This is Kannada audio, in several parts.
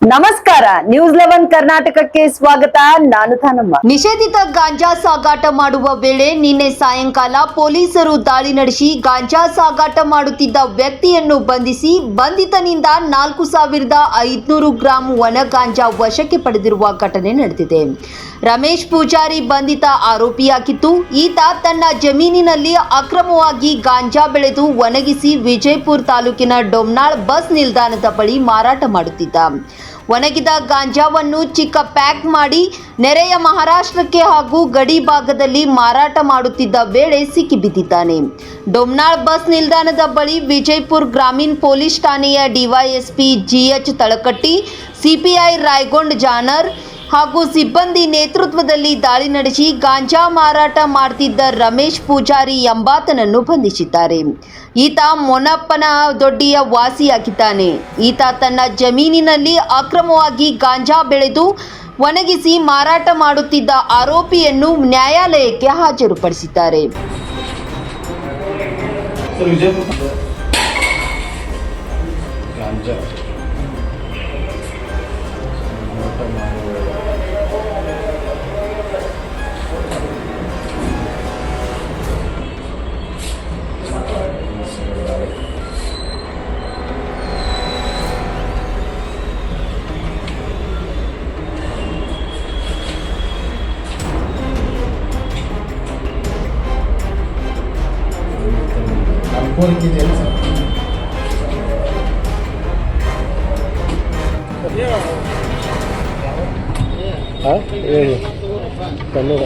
ನಮಸ್ಕಾರ, ನ್ಯೂಸ್ 11 ಕರ್ನಾಟಕಕ್ಕೆ ಸ್ವಾಗತ. ನಾನು ಥಾನಮ್ಮ. ನಿಷೇಧಿತ ಗಾಂಜಾ ಸಾಗಾಟ ಮಾಡುವ ವೇಳೆ ನಿನ್ನೆ ಸಾಯಂಕಾಲ ಪೊಲೀಸರು ದಾಳಿ ನಡೆಸಿ ಗಾಂಜಾ ಸಾಗಾಟ ಮಾಡುತ್ತಿದ್ದ ವ್ಯಕ್ತಿಯನ್ನು ಬಂಧಿಸಿ ಬಂಧಿತನಿಂದ 4,500 ಗ್ರಾಂ ಒಣ ಗಾಂಜಾ ವಶಕ್ಕೆ ಪಡೆದಿರುವ ಘಟನೆ ನಡೆದಿದೆ. ರಮೇಶ್ ಪೂಜಾರಿ ಬಂಧಿತ ಆರೋಪಿಯಾಗಿದ್ದು, ಈತ ತನ್ನ ಜಮೀನಿನಲ್ಲಿ ಅಕ್ರಮವಾಗಿ ಗಾಂಜಾ ಬೆಳೆದು ಒಣಗಿಸಿ ವಿಜಯಪುರ ತಾಲೂಕಿನ ಡೊಮ್ನಾಳ್ ಬಸ್ ನಿಲ್ದಾಣದ ಬಳಿ ಮಾರಾಟ ಮಾಡುತ್ತಿದ್ದ. ಒಣಗಿದ ಗಾಂಜಾವನ್ನು ಚಿಕ್ಕ ಪ್ಯಾಕ್ ಮಾಡಿ ನೆರೆಯ ಮಹಾರಾಷ್ಟ್ರಕ್ಕೆ ಹಾಗೂ ಗಡಿ ಭಾಗದಲ್ಲಿ ಮಾರಾಟ ಮಾಡುತ್ತಿದ್ದ ವೇಳೆ ಸಿಕ್ಕಿಬಿದ್ದಿದ್ದಾನೆ. ಡೊಮ್ನಾಳ್ ಬಸ್ ನಿಲ್ದಾಣದ ಬಳಿ ವಿಜಯಪುರ ಗ್ರಾಮೀಣ ಪೊಲೀಸ್ ಠಾಣೆಯ DYSP GH ತಳಕಟ್ಟಿ, CPI Rayagond genre ಹಾಗೂ ಸಿಬ್ಬಂದಿ ನೇತೃತ್ವದಲ್ಲಿ ದಾಳಿ ನಡೆಸಿ ಗಾಂಜಾ ಮಾರಾಟ ಮಾಡುತ್ತಿದ್ದ ರಮೇಶ್ ಪೂಜಾರಿ ಎಂಬಾತನನ್ನು ಬಂಧಿಸಿದ್ದಾರೆ. ಈತ ಮೊನಪ್ಪನ ದೊಡ್ಡಿಯ ವಾಸಿಯಾಗಿದ್ದಾನೆ. ಈತ ತನ್ನ ಜಮೀನಿನಲ್ಲಿ ಅಕ್ರಮವಾಗಿ ಗಾಂಜಾ ಬೆಳೆದು ಒಣಗಿಸಿ ಮಾರಾಟ ಮಾಡುತ್ತಿದ್ದ ಆರೋಪಿಯನ್ನು ನ್ಯಾಯಾಲಯಕ್ಕೆ ಹಾಜರುಪಡಿಸಿದ್ದಾರೆ. ಕನ್ನಡ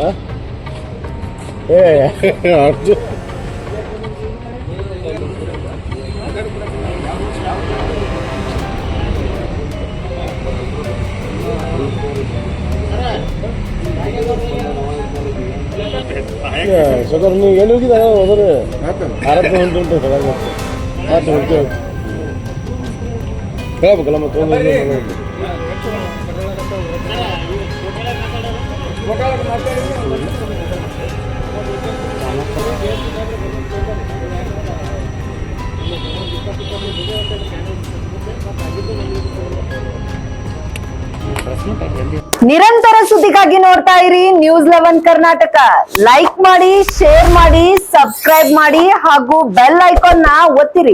ಸದರ್ ನೀವು ಎಲ್ಲಿ ಹೋಗಿದ ಹೋದ್ರೆ ಆರತ್ತು ಉಂಟು ಸದರ್ ಮತ್ತೆ ಹೇಳ್ತೇವೆ ಹೇಳ್ಬೇಕಲ್ಲ ಮತ್ತೆ ನಿರಂತರ ಸುದ್ದಿಗಾಗಿ ನೋಡ್ತಾ ಇರಿ ನ್ಯೂಸ್ 11 ಕರ್ನಾಟಕ. ಲೈಕ್ ಮಾಡಿ, ಶೇರ್ ಮಾಡಿ, ಸಬ್ಸ್ಕ್ರೈಬ್ ಮಾಡಿ ಹಾಗೂ ಬೆಲ್ ಐಕಾನ್ ನ ಒತ್ತಿರಿ.